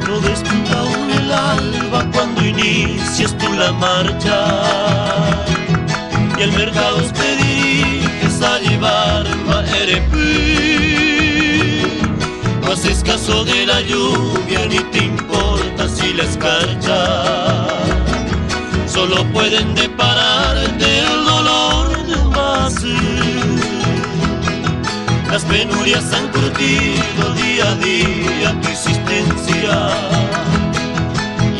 No despunta aún el alba cuando inicias tú la marcha, y el mercado te diriges a llevar Maerepí. No haces caso de la lluvia ni te importa si la escarcha, solo pueden depararte el dolor de un vacío. Las penurias han curtido día a día tu existencia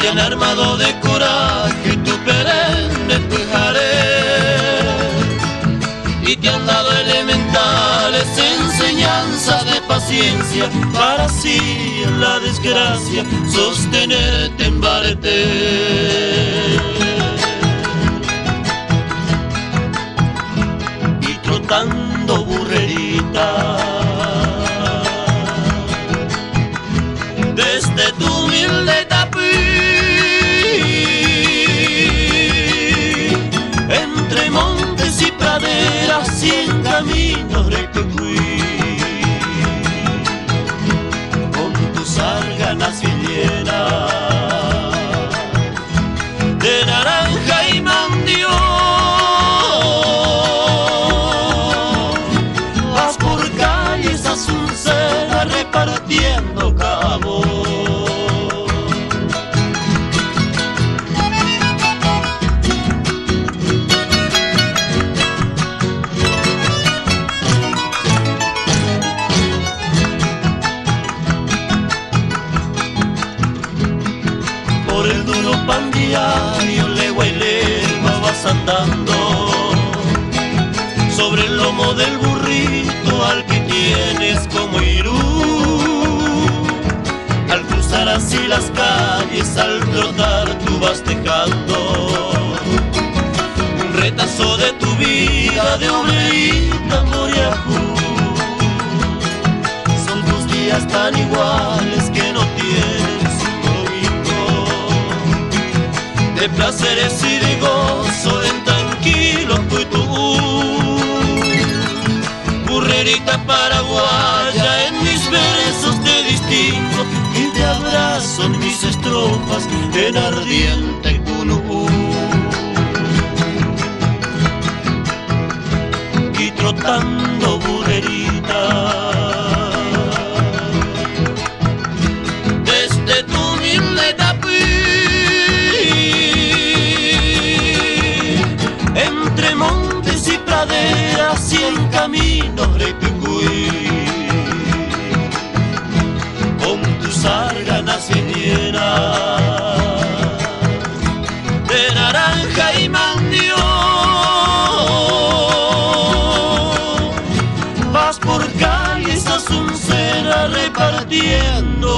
y han armado de coraje tu perenne pujaré, y te han dado elementales enseñanzas de paciencia para así en la desgracia sostenerte en barete. Y trotando burrerita desde tu humilde tapí, entre montes y praderas y en caminos recorrí, con tus árganas bien llenas de naranja y mandió, vas por calles azucenas repartiendo cabo. Por el duro pan diario, legua y legua vas andando, sobre el lomo del burrito al que tienes como irú. Al cruzar así las calles, al trotar tú vas dejando un retazo de tu vida de oblerita moriajú. Son tus días tan iguales que no tienes de placeres y de gozo en tranquilo tú, burrerita paraguaya, en mis versos te distingo y te abrazo en mis estrofas en ardiente cunú. Y trotando burrerita desde tu humilde tapí, entre montes y praderas y en caminos repicuí, con tus árganas bien llenas de naranja y mandió, vas por calles azucenas repartiendo